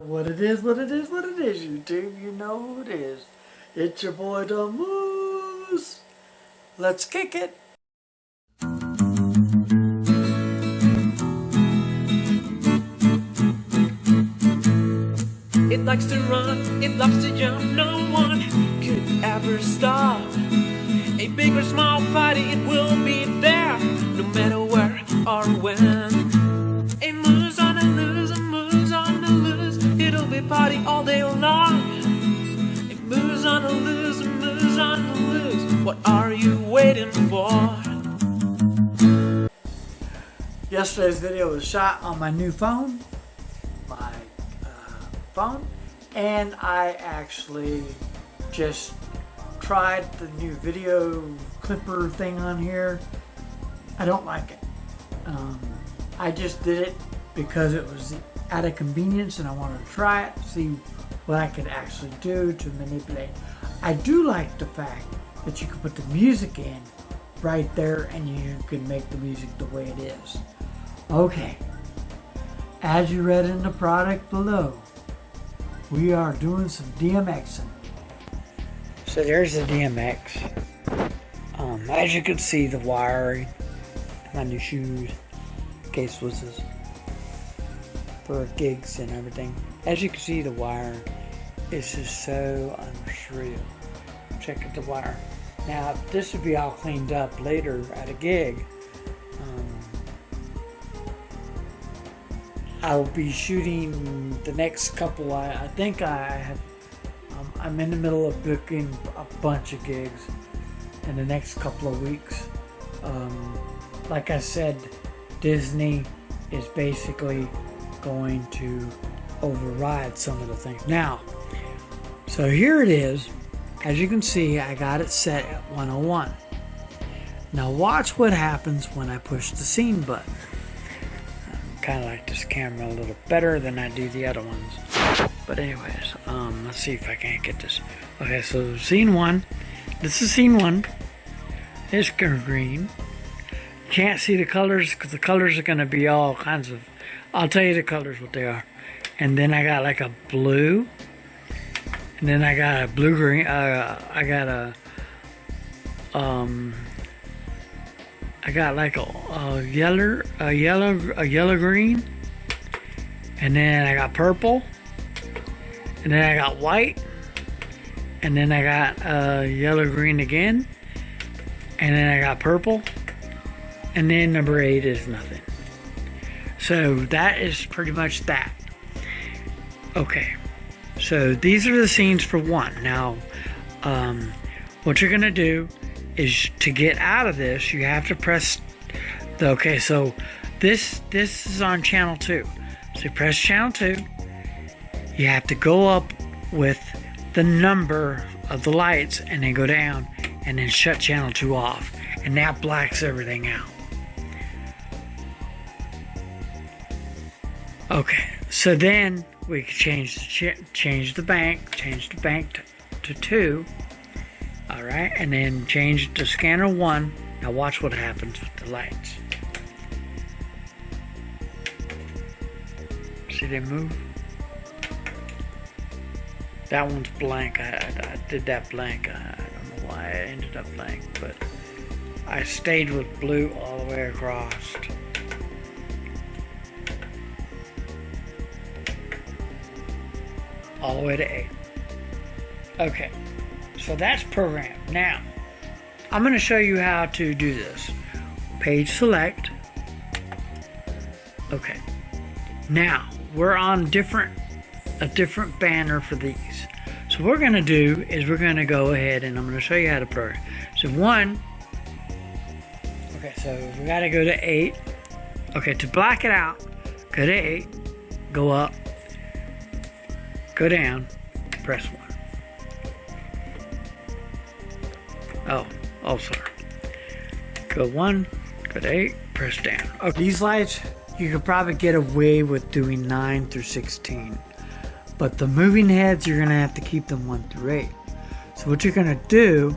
What it is, YouTube, you know who it is. It's your boy, the Moose. Let's kick it. It likes to run, it loves to jump, no one could ever stop. A big or small party, it will be there, no matter where or when. A moose on the loose, a moose on the loose, it'll be party all day long. A moose on the loose, a moose on the loose, what are you waiting for? Yesterday's video was shot on my new phone, and I actually just tried the new video clipper thing on here. I don't like it. I just did it because it was out of convenience and I wanted to try it, see what I could actually do to manipulate. I do like the fact that you can put the music in right there and you can make the music the way it is. Okay, as you read in the product below, we are doing some DMXing. So there's the DMX. As you can see, the wiring, my new shoes, case was this for gigs and everything. As you can see, the wire is just so unreal. Check out the wire. Now this will be all cleaned up later at a gig. I'll be shooting the next couple. I think I have. I'm in the middle of booking a bunch of gigs in the next couple of weeks. Like I said, Disney is basically going to override some of the things. Now, so here it is. As you can see, I got it set at 101. Now watch what happens when I push the scene button. Kind of like this camera a little better than I do the other ones. But anyways, let's see if I can't get this. Okay, so scene one. This is scene one. It's green. Can't see the colors because the colors are going to be all kinds of. I'll tell you the colors what they are. And then I got like a blue. And then I got a blue green. I got like a yellow green, and then I got purple, and then I got white, and then I got yellow green again, and then I got purple, and then number 8 is nothing. So that is pretty much that. Okay, so these are the scenes for one. Now, what you're gonna do is to get out of this, you have to press the, okay, so this is on channel 2. So you press channel 2, you have to go up with the number of the lights and then go down and then shut channel 2 off, and that blacks everything out. Okay, so then we can change the bank to 2. Alright, and then change to scanner 1. Now watch what happens with the lights. See they move? That one's blank. I did that blank. I don't know why I ended up blank, but I stayed with blue all the way across. All the way to 8. Okay. So that's programmed. Now, I'm going to show you how to do this. Page select. Okay. Now, we're on a different banner for these. So what we're going to do is we're going to go ahead and I'm going to show you how to program. So okay, so we got to go to 8. Okay, to black it out, go to 8, go up, go down, press 1. Oh, sorry. Go 1, go to 8, press down. Okay. These lights, you could probably get away with doing 9 through 16. But the moving heads, you're going to have to keep them 1 through 8. So what you're going to do,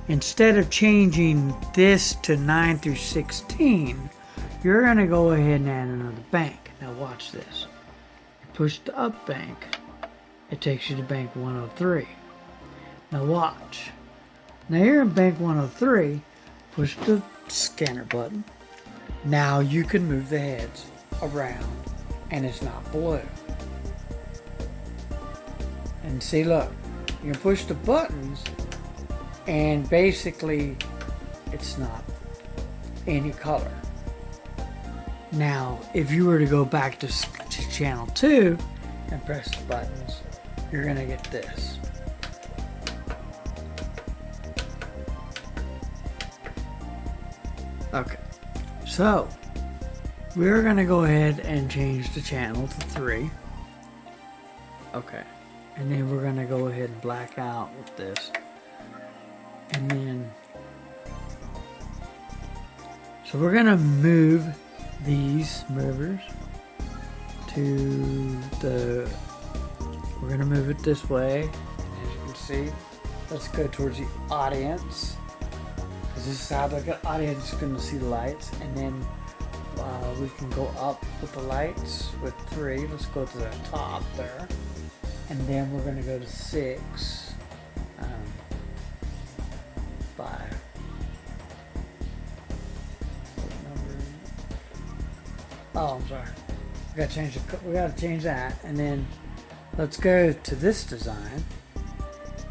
instead of changing this to 9 through 16, you're going to go ahead and add another bank. Now watch this. Push the up bank. it takes you to bank 103. Now watch. Now here in bank 103, push the scanner button. Now you can move the heads around and it's not blue. And see, look, you can push the buttons and basically it's not any color. Now, if you were to go back to channel 2 and press the buttons, you're gonna get this. Okay, so we're gonna go ahead and change the channel to 3. Okay, and then we're gonna go ahead and black out with this, and then so we're gonna move these movers to the, we're gonna move it this way, and as you can see, let's go towards the audience, because this is how the audience is going to see the lights. And then we can go up with the lights with 3. Let's go to the top there, and then we're going to go to 6, 5. Oh, I'm sorry. We gotta change that, and then let's go to this design.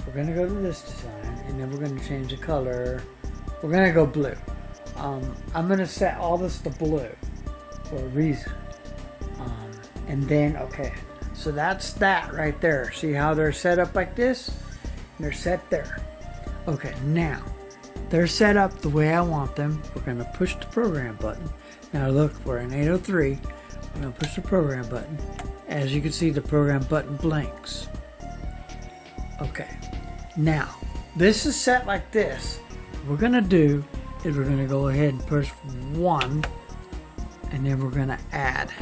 We're gonna go to this design, and then we're gonna change the color. We're gonna go blue. I'm gonna set all this to blue for a reason. And then, okay, so that's that right there. See how they're set up like this? They're set there. Okay, now they're set up the way I want them. We're gonna push the program button. Now look, we're in 803. I'm going to push the program button. As you can see, the program button blinks. Okay. Now, this is set like this. What we're going to do is we're going to go ahead and push 1, and then we're going to add.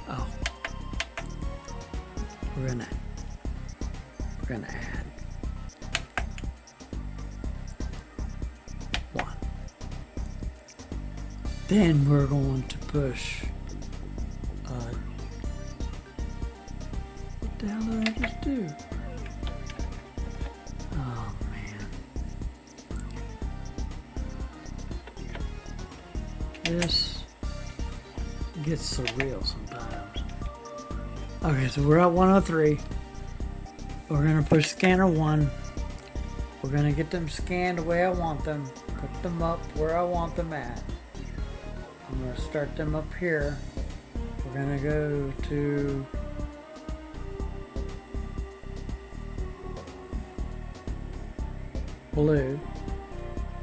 Oh. We're going to add. 1. Then we're going to push. What the hell did I just do? Oh man! This gets surreal sometimes. Okay, so we're at 103. We're gonna push scanner 1. We're gonna get them scanned the way I want them. Put them up where I want them at. I'm gonna start them up here. We're gonna go to blue,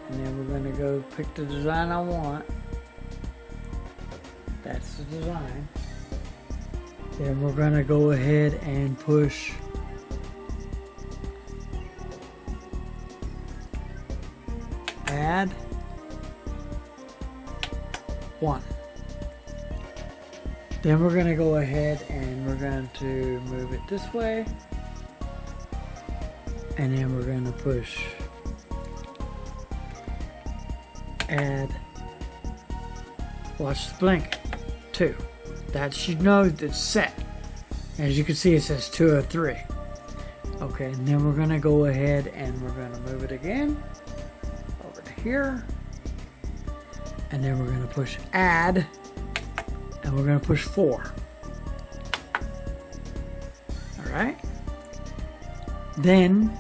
and then we're gonna go pick the design I want. That's the design. Then we're gonna go ahead and push add 1. Then we're going to go ahead and we're going to move it this way, and then we're going to push add, watch the blink, 2. That you know it's set. As you can see, it says 203. Okay, and then we're going to go ahead and we're going to move it again over to here, and then we're going to push add, and we're going to push 4. All right, then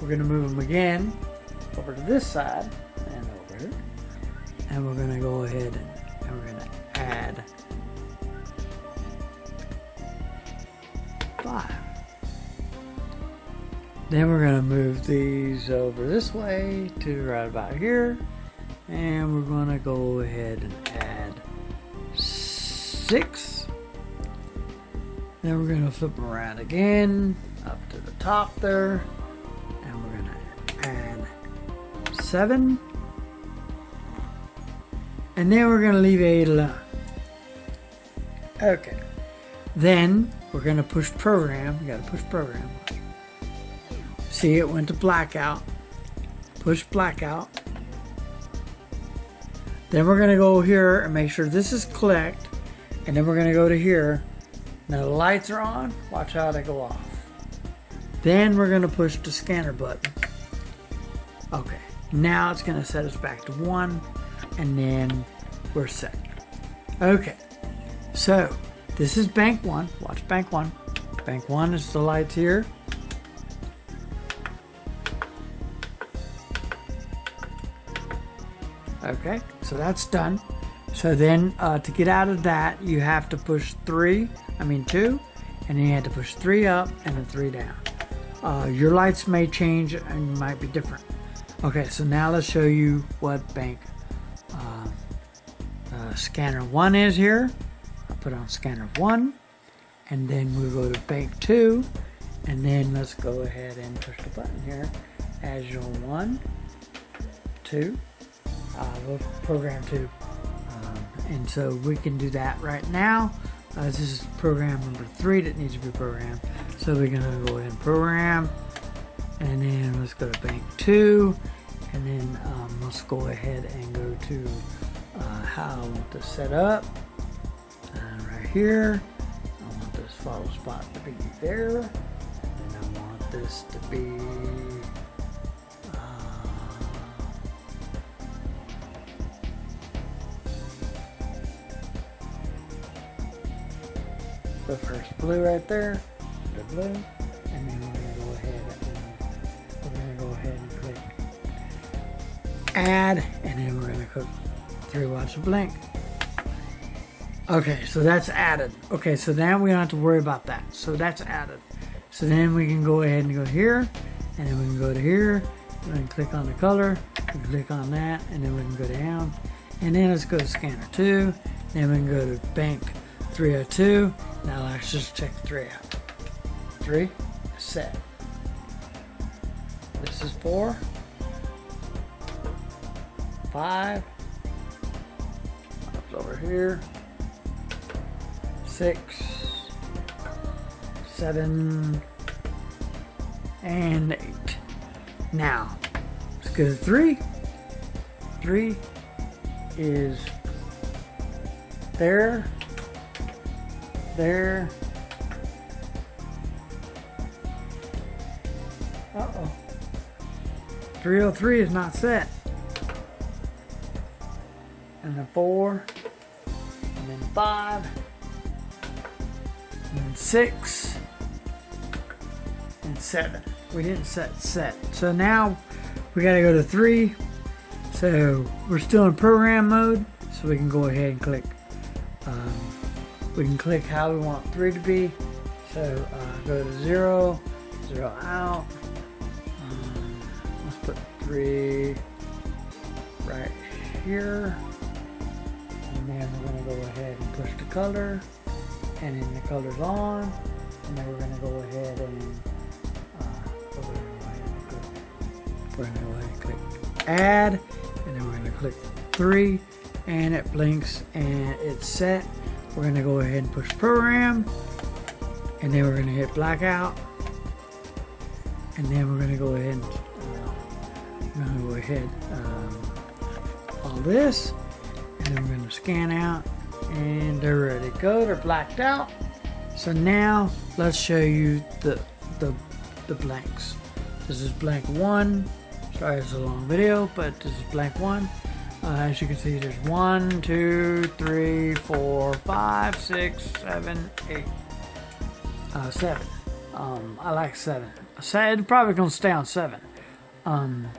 we're going to move them again over to this side and over here, and we're going to go ahead and we're going to add 5. Then we're going to move these over this way to right about here, and we're going to go ahead and add 6. Then we're going to flip them around again up to the top there, and we're going to add 7, and then we're going to leave 8 alone. Okay, then we're going to push program. You got to push program. See, it went to blackout. Push blackout. Then we're going to go here and make sure this is clicked. And then we're going to go to here. Now the lights are on. Watch how they go off. Then we're going to push the scanner button. Okay. Now it's going to set us back to 1. And then we're set. Okay. So this is bank 1. Watch bank 1. Bank 1 is the lights here. Okay. So that's done. So then to get out of that, you have to push 2, and then you have to push 3 up and then 3 down. Your lights may change and might be different. Okay, so now let's show you what bank scanner 1 is here. I'll put on scanner 1, and then we'll go to bank 2, and then let's go ahead and push the button here. As your 1, 2, we'll program 2. And so we can do that right now. This is program number 3 that needs to be programmed. So we're going to go ahead and program. And then let's go to bank 2. And then let's go ahead and go to how I want this set up. Right here. I want this follow spot to be there. And I want this to be... the first blue right there, the blue, and then we're going to go ahead and click add, and then we're going to click 3 watts of blink. Okay, so that's added. Okay, so now we don't have to worry about that. So that's added. So then we can go ahead and go here, and then we can go to here, and then click on the color, and click on that, and then we can go down, and then let's go to scanner 2, then we can go to bank 302. Now let's just check 3 out. 3 set. This is 4, 5, up over here, 6, 7, and 8. Now let's go to 3. 3 is there. 303 is not set. And then 4, and then 5, and then 6, and 7. We didn't set. So now we got to go to 3. So we're still in program mode. So we can go ahead and click. We can click how we want 3 to be. So go to 0, 0 out. Let's put 3 right here. And then we're going to go ahead and push the color. And then the color's on. And then we're going to go ahead and we're going to go ahead and click add. And then we're going to click 3. And it blinks and it's set. We're going to go ahead and push program, and then we're going to hit blackout, and then we're going to go ahead and all this, and then we're going to scan out, and they're ready to go. They're blacked out. So now let's show you the blanks. This is blank 1. Sorry, it's a long video, but this is blank 1. As you can see, there's 1, 2, 3, 4, 5, 6, 7, 8, 7. I like 7. It's probably gonna stay on 7. I'm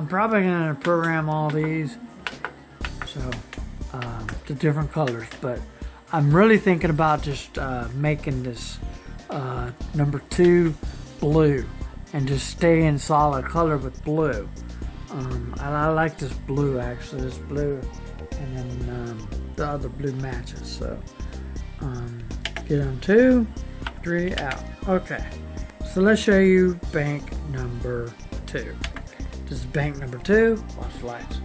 probably gonna program all these, so the different colors. But I'm really thinking about just making this number 2 blue, and just stay in solid color with blue. I like this blue, actually, this blue, and then the other blue matches. So get on 2, 3 out. Okay, so let's show you bank number 2. This is bank number 2. Watch the lights.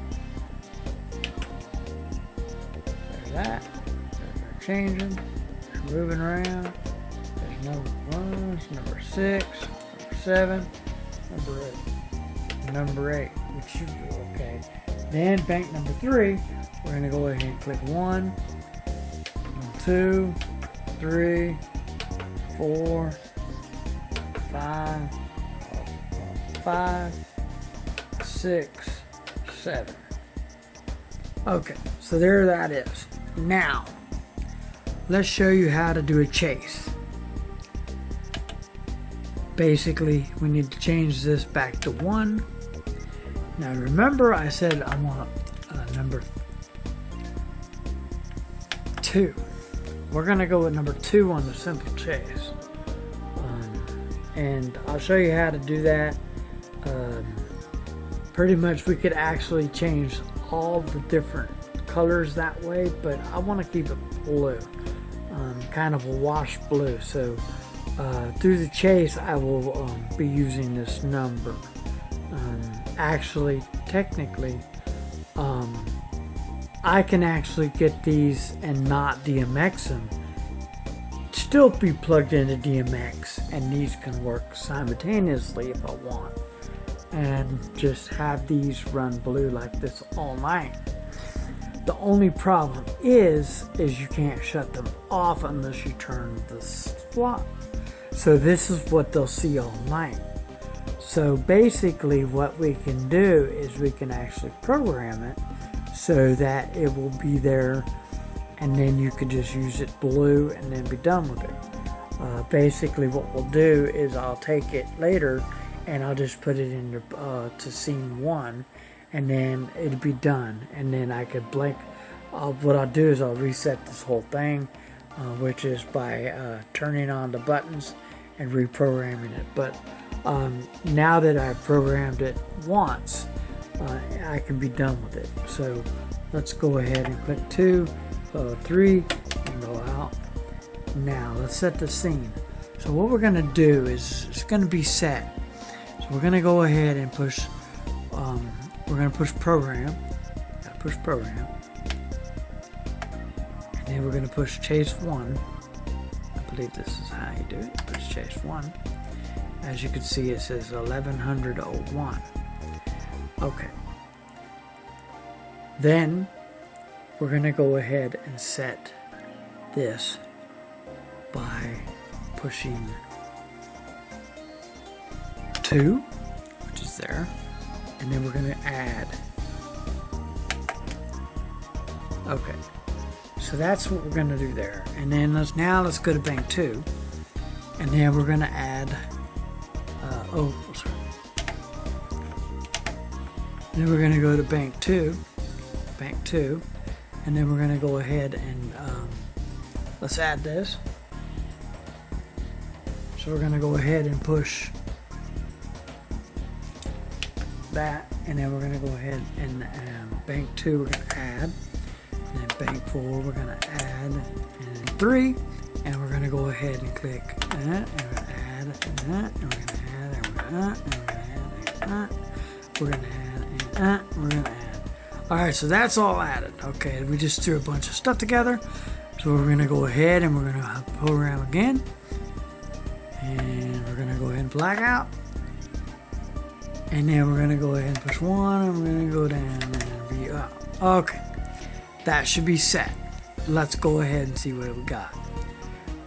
There's that. They're changing. They're moving around. There's number 1, number 6, number 7, number 8. Number 8, which should be okay. Then bank number 3, we're going to go ahead and click 1, 2, 3, 4, 5, 5, 6, 7. Okay, so there that is. Now, let's show you how to do a chase. Basically, we need to change this back to 1. Now remember I said I want number 2. We're going to go with number 2 on the simple chase. And I'll show you how to do that. Pretty much we could actually change all the different colors that way, but I want to keep it blue. Kind of a wash blue. So through the chase I will be using this number. Actually, technically, I can actually get these and not DMX them, still be plugged into DMX, and these can work simultaneously if I want, and just have these run blue like this all night. The only problem is you can't shut them off unless you turn this flop. So this is what they'll see all night. So basically what we can do is we can actually program it so that it will be there, and then you could just use it blue and then be done with it. Basically what we'll do is I'll take it later and I'll just put it in to scene 1, and then it'll be done, and then I could blink. What I'll do is I'll reset this whole thing, which is by turning on the buttons and reprogramming it. But now that I've programmed it once, I can be done with it. So let's go ahead and click 2, 3, and go out. Now let's set the scene. So what we're going to do is it's going to be set. So we're going to go ahead and push. We're going to push program. Push program. And then we're going to push chase 1. I believe this is how you do it. Push chase 1. As you can see, it says 1100.01. Okay. Then we're going to go ahead and set this by pushing 2, which is there, and then we're going to add. Okay. So that's what we're going to do there. And then let's go to bank 2, and then we're going to add. Sorry. Then we're going to go to bank 2, and then we're going to go ahead and let's add this. So we're going to go ahead and push that, and then we're going to go ahead and bank 2 we're going to add, and then bank 4 we're going to add, and 3, and we're going to go ahead and click that, and we're going to add, and that, and we're going to add, and we're going to add, and we're going to add, and we're going to add, and we're going to add. Alright, so that's all added. Okay, we just threw a bunch of stuff together. So we're going to go ahead and we're going to program again. And we're going to go ahead and black out. And then we're going to go ahead and push 1, and we're going to go down and view up. Okay, that should be set. Let's go ahead and see what we got.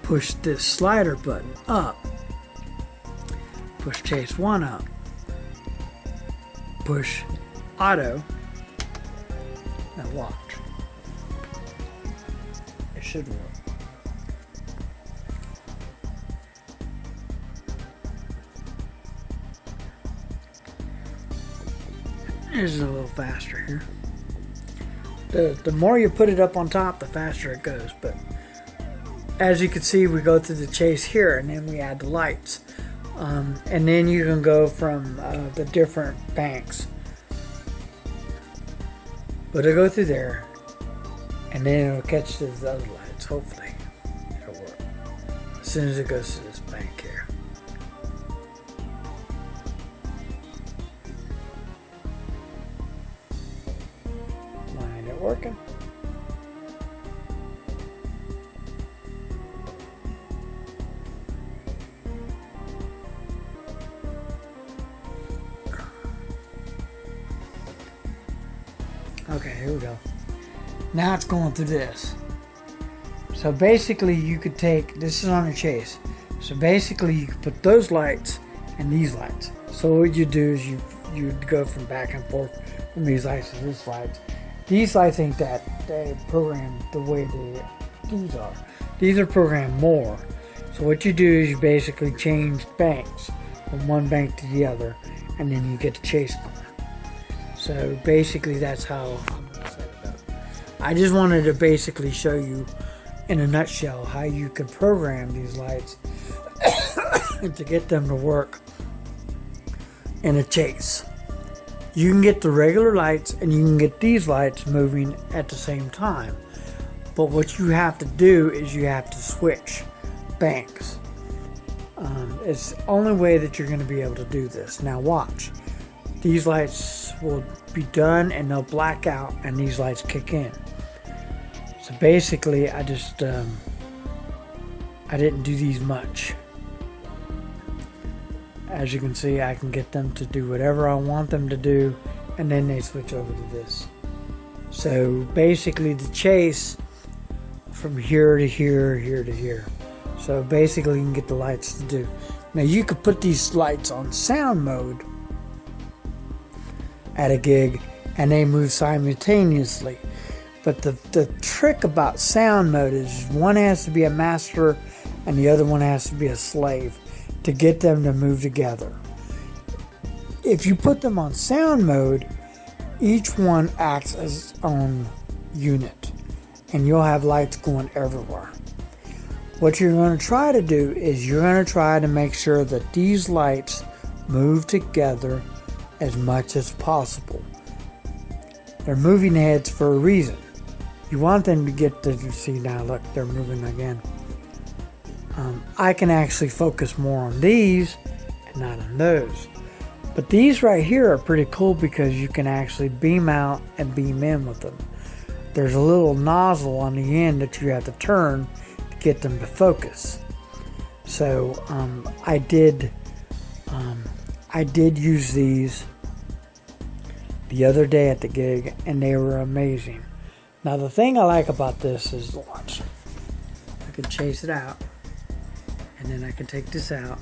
Push this slider button up. Push chase 1 up. Push auto. Now watch. It should work. This is a little faster here. The more you put it up on top, the faster it goes. But as you can see, we go through the chase here, and then we add the lights. And then you can go from the different banks. But it'll go through there, and then it'll catch those other lights. Hopefully, it'll work. As soon as it goes to this bank here. Why ain't it working? Okay, here we go. Now it's going through this. So basically you could take, this is on a chase. So basically you could put those lights and these lights. So what you do is you'd go from back and forth from these lights to these lights. These lights ain't that they programmed the way these are. These are programmed more. So what you do is you basically change banks from one bank to the other, and then you get the chase going. So basically that's how I'm going to set it up. I just wanted to basically show you in a nutshell how you can program these lights to get them to work in a chase. You can get the regular lights and you can get these lights moving at the same time. But what you have to do is you have to switch banks. It's the only way that you're going to be able to do this. Now watch. These lights will be done and they'll black out and these lights kick in. So basically I just I didn't do these much. As you can see, I can get them to do whatever I want them to do, and then they switch over to this. So basically the chase from here to here, here to here. So basically you can get the lights to do. Now you could put these lights on sound mode at a gig and they move simultaneously. But the trick about sound mode is one has to be a master and the other one has to be a slave to get them to move together. If you put them on sound mode, each one acts as its own unit and you'll have lights going everywhere. What you're going to try to do is you're going to try to make sure that these lights move together as much as possible. They're moving heads for a reason. You want them to get to see, now look, they're moving again. I can actually focus more on these and not on those. But these right here are pretty cool because you can actually beam out and beam in with them. There's a little nozzle on the end that you have to turn to get them to focus. So I did use these the other day at the gig and they were amazing. Now the thing I like about this is, watch, I can chase it out and then I can take this out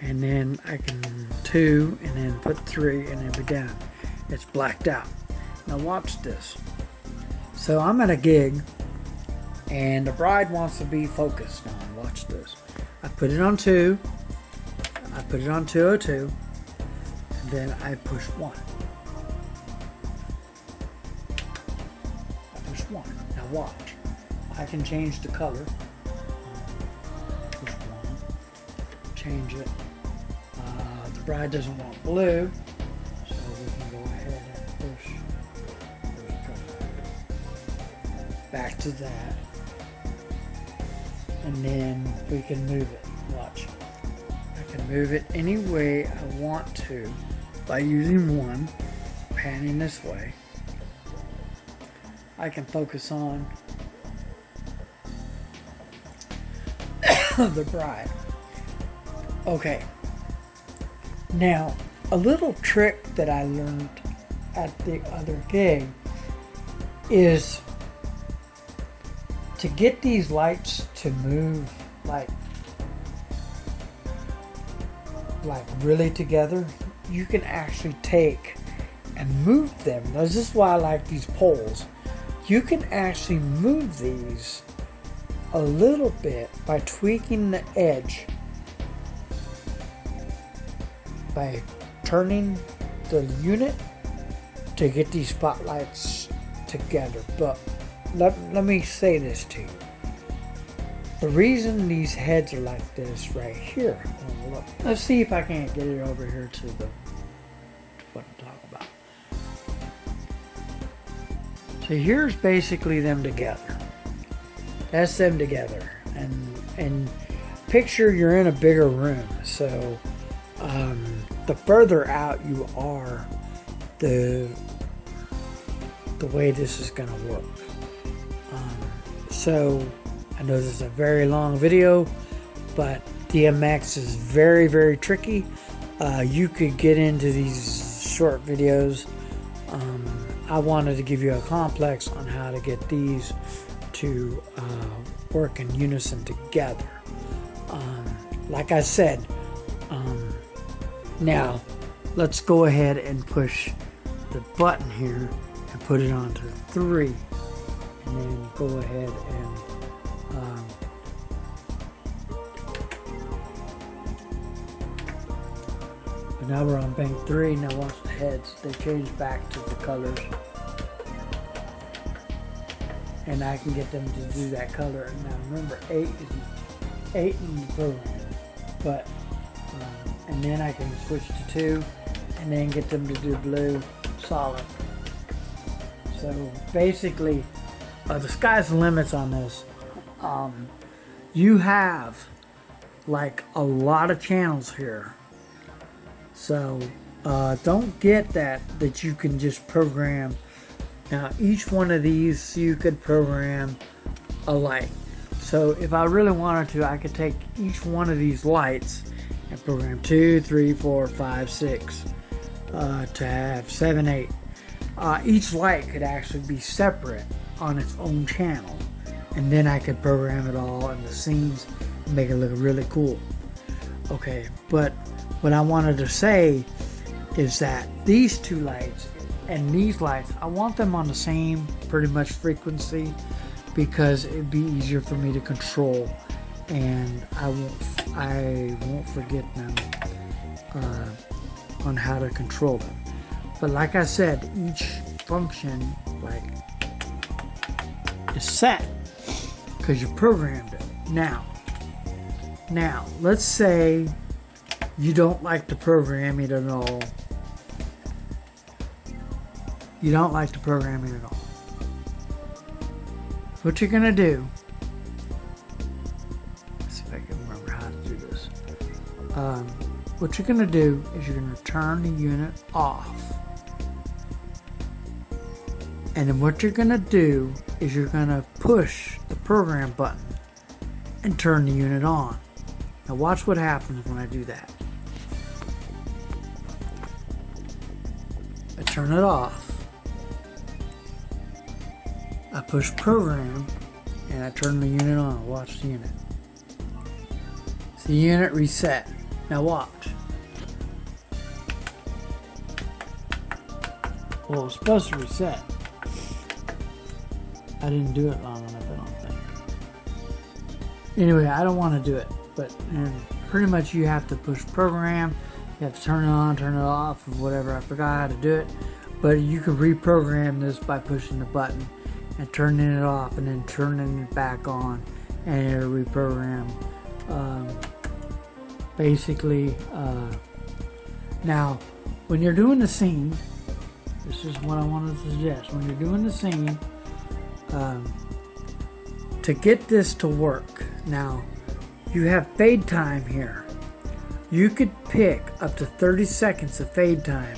and then I can 2 and then put 3 and then be down. It's blacked out. Now watch this. So I'm at a gig and the bride wants to be focused on. Watch this. I put it on 2. I put it on 202 and then I push 1. I push 1. Now watch. I can change the color. Push 1. Change it. The bride doesn't want blue, so we can go ahead and push back to that, and then we can move it. Watch, I can move it any way I want to by using 1, panning this way. I can focus on the bride. Okay. Now, a little trick that I learned at the other gig is to get these lights to move like really together. You can actually take and move them. Now, this is why I like these poles. You can actually move these a little bit by tweaking the edge. By turning the unit to get these spotlights together. But let me say this to you. The reason these heads are like this right here, look, let's see if I can't get it over here to what I'm talking about. So here's basically them together. That's them together. And picture you're in a bigger room. So the further out you are, the way this is going to work. So I know this is a very long video, but DMX is very, very tricky. You could get into these short videos. I wanted to give you a complex on how to get these to work in unison together. Like I said, now let's go ahead and push the button here and put it onto 3, and then go ahead and now we're on bank 3. Now watch the heads, they change back to the colors, and I can get them to do that color. And now remember, 8 in the program, but and then I can switch to 2 and then get them to do blue solid. So basically, the sky's the limits on this. You have like a lot of channels here, so don't get that you can just program. Now each one of these you could program a light. So if I really wanted to, I could take each one of these lights and program 2, 3, 4, 5, 6 to have 7, 8. Each light could actually be separate on its own channel, and then I could program it all in the scenes and make it look really cool. Okay, but what I wanted to say is that these 2 lights and these lights, I want them on the same pretty much frequency, because it'd be easier for me to control, and I won't forget them on how to control them. But like I said, each function is set because you programmed it. Now let's say you don't like the programming at all. You don't like the programming at all. What you're gonna do, let's see if I can remember how to do this. What you're gonna do is you're gonna turn the unit off, and then what you're gonna do is you're gonna push the program button and turn the unit on. Now watch what happens when I do that. I turn it off. I push program and I turn the unit on. Watch the unit. It's the unit reset. Now watch. Well, it's supposed to reset. I didn't do it long enough, I don't think. Anyway, I don't want to do it, but pretty much you have to push program. You have to turn it on, turn it off, or whatever. I forgot how to do it, but you can reprogram this by pushing the button and turning it off, and then turning it back on, and it'll reprogram. Basically, now when you're doing the scene, this is what I wanted to suggest. When you're doing the scene, to get this to work, now you have fade time here. You could pick up to 30 seconds of fade time,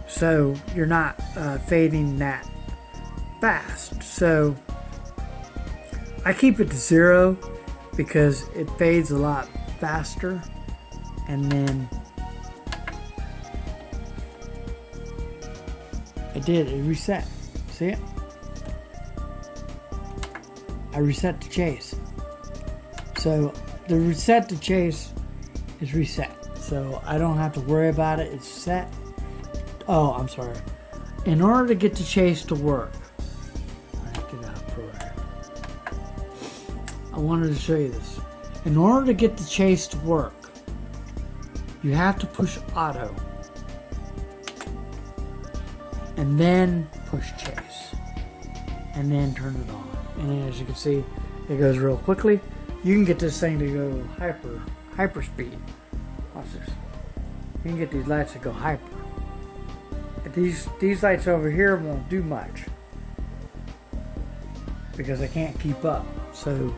so you're not fading that fast. So I keep it to 0 because it fades a lot faster, and then it reset. See it? I reset to chase. So the reset to chase is reset, so I don't have to worry about it. It's set. Oh, I'm sorry. In order to get the chase to work, I wanted to show you this. In order to get the chase to work, you have to push auto and then push chase and then turn it on. And then, as you can see, it goes real quickly. You can get this thing to go hyper speed. Watch this. You can get these lights to go hyper. These lights over here won't do much because I can't keep up. So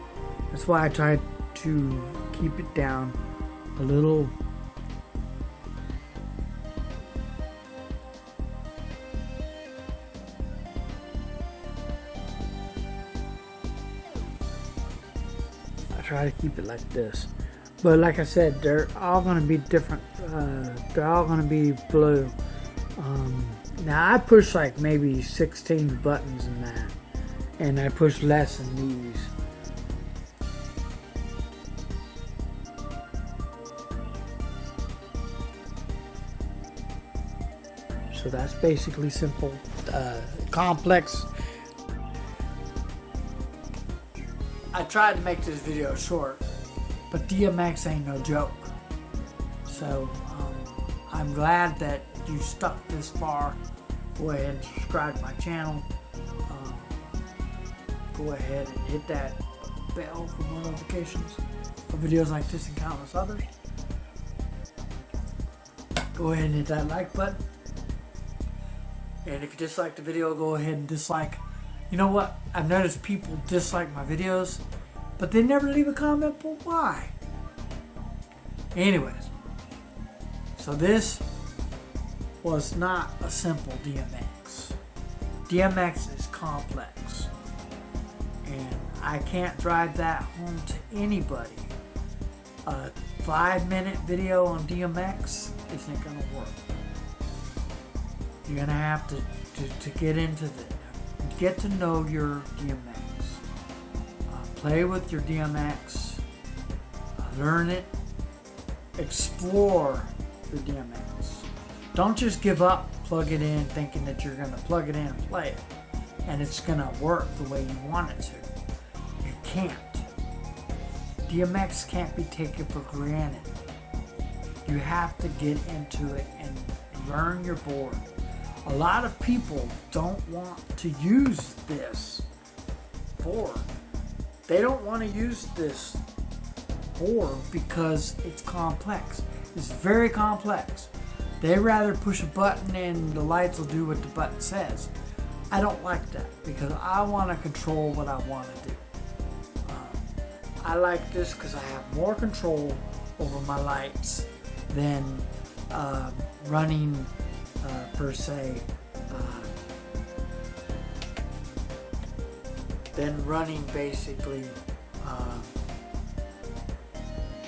that's why I try to keep it down a little. I try to keep it like this. But like I said, they're all going to be different. They're all going to be blue. Now I push like maybe 16 buttons in that, and I push less in these. So that's basically simple. Complex. I tried to make this video short, but DMX ain't no joke. So I'm glad that you stuck this far. Go ahead and subscribe to my channel. Go ahead and hit that bell for more notifications for videos like this and countless others. Go ahead and hit that like button. And if you dislike the video, go ahead and dislike. You know what? I've noticed people dislike my videos, but they never leave a comment, but why? Anyways, so this was not a simple DMX. DMX is complex. And I can't drive that home to anybody. A 5-minute video on DMX isn't going to work. You're going to have to get into get to know your DMX. Play with your DMX. Learn it. Explore your DMX. Don't just give up, plug it in, thinking that you're going to plug it in and play it, and it's going to work the way you want it to. You can't. DMX can't be taken for granted. You have to get into it and learn your board. A lot of people don't want to use this board. They don't want to use this board because it's complex. It's very complex. They rather push a button and the lights will do what the button says. I don't like that because I want to control what I want to do. I like this because I have more control over my lights than running per se, than running basically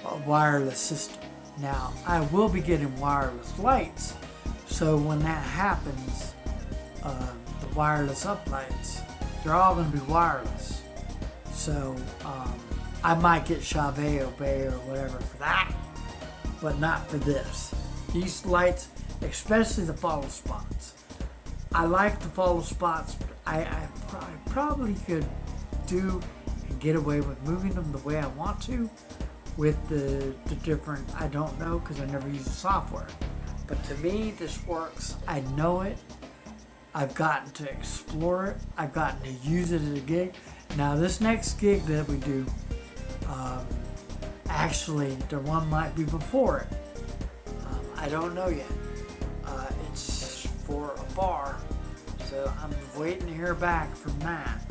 a wireless system. Now I will be getting wireless lights, so when that happens, the wireless up lights, they're all going to be wireless. So I might get Chave Obey or whatever for that, but not for this. These lights, especially the follow spots. I like the follow spots, but I probably could do and get away with moving them the way I want to with the different, I don't know because I never use the software. But to me, this works. I know it. I've gotten to explore it. I've gotten to use it at a gig. Now this next gig that we do, actually the one might be before it. I don't know yet. It's for a bar, so I'm waiting to hear back from that.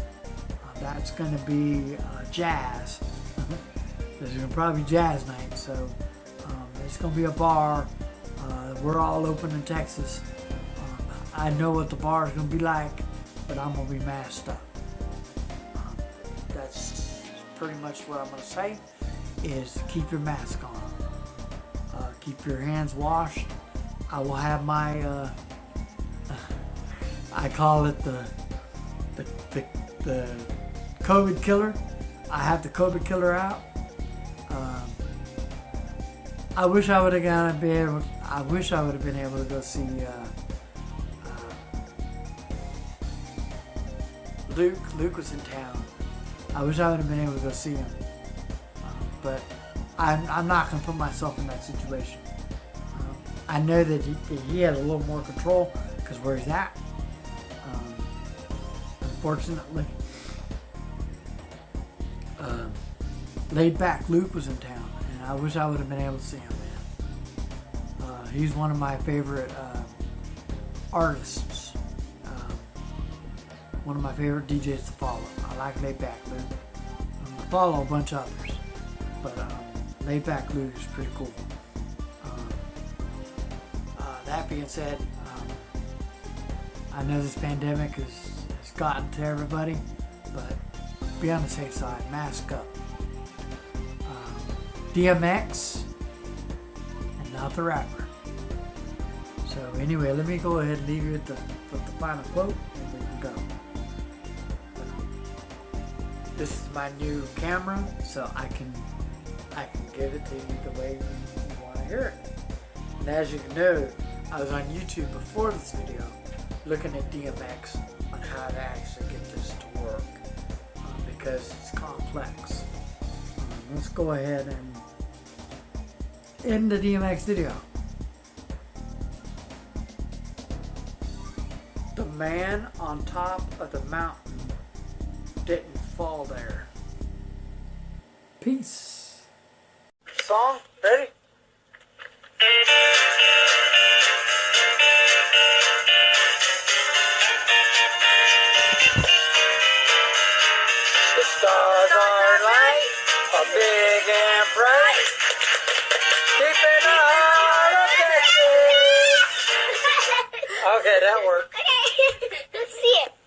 That's going to be jazz. There's going to probably be jazz night, so it's going to be a bar. We're all open in Texas. I know what the bar is going to be like, but I'm going to be masked up. That's pretty much what I'm going to say, is keep your mask on. Keep your hands washed. I will have my, I call it the COVID killer. I have the COVID killer out. I wish I would have I wish I would have been able to go see Luke. Luke was in town. I wish I would have been able to go see him, but I'm not going to put myself in that situation. I know that he had a little more control because where he's at. Unfortunately, laid back Luke was in town, and I wish I would have been able to see him, man. He's one of my favorite artists. One of my favorite DJs to follow. I like laid back Luke. I follow a bunch of others, but laid back Luke is pretty cool. That being said, I know this pandemic has gotten to everybody, but be on the safe side, mask up. DMX and not the rapper. So anyway, let me go ahead and leave you with the final quote and we can go. This is my new camera, so I can give it to you the way you want to hear it. And as you know, I was on YouTube before this video looking at DMX on how to actually get this to work because it's complex. Let's go ahead and end the DMX video. The man on top of the mountain didn't fall there. Peace. Song, ready? The stars are light, are big and bright.